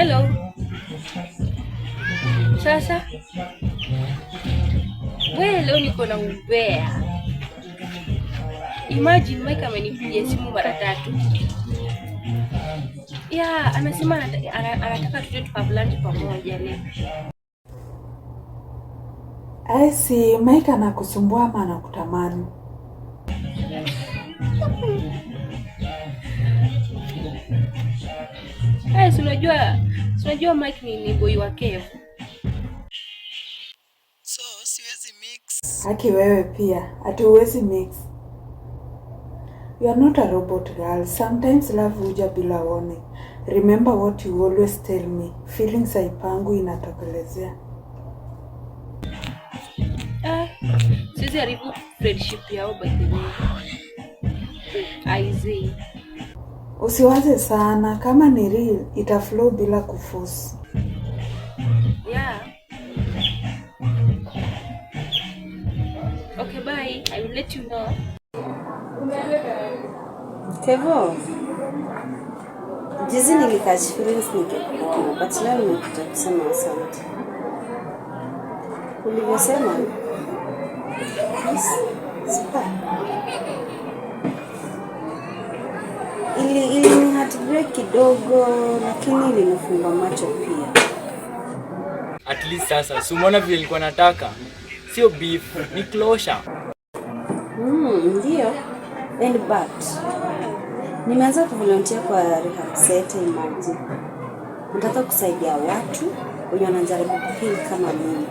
Hello. Sasa wewe leo niko na umbea. Imagine Mike amenipigia simu mara tatu. Yeah, anasema anataka tuje tukavlanje pamoja leo. Si Mike anakusumbua ama anakutamani? Unajua Mike ni boy wa Kev. So siwezi mix. Haki wewe pia, ati huwezi mix. You are not a robot girl. Sometimes love huja bila warning. Remember what you always tell me. Feelings haipangu inatokelezea. Siwezi haribu friendship yao by the way. Aizi. Usiwaze sana, kama ni real, itaflow bila kuforce. Yeah. Okay, bye. I will let you know. Kevo, jizi nilikatch feelings nikikuona, but leo nimekuja kusema asante. Ulivyosema, ili ni heartbreak kidogo, lakini ilinifunga macho pia. At least sasa, sumona vile nilikuwa nataka. Sio beef, ni closure. Ndio. And but nimeanza kuvolunteer kwa rehab center imagine. Nataka kusaidia watu wenye wanajaribu kufeel kama mimi.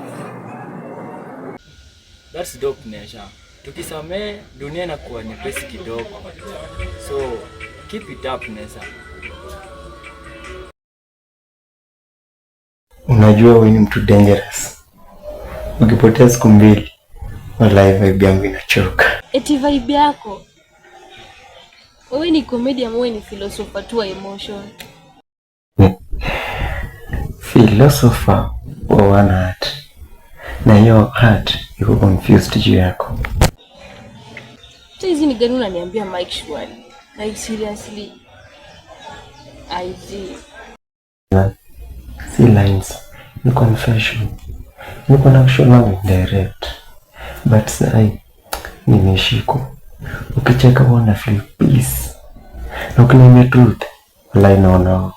That's dope Nesha. Tukisamee dunia inakuwa nyepesi kidogo. So keep it up Nesha. Unajua wewe ni mtu dangerous. Ukipotea siku mbili, wallahi vibe yangu inachoka. Eti vibe yako? Wewe ni comedian, wewe ni philosopher tu wa emotion. Philosopher wa one heart. Na your heart iko confused juu yako. Hizi ni gani unaniambia Mike shwari? Like seriously? IG. Si lines, ni confession. Niko na action langu direct. But sai nimeshikwa. Ukicheka wana feel peace. Na ukiniambia truth, wallahi naona.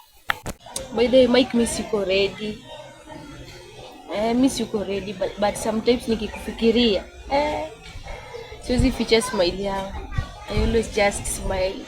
By the way, Mike miss yuko ready. Miss yuko ready but sometimes nikikufikiria siwezi ficha smile yangu. I always just smile.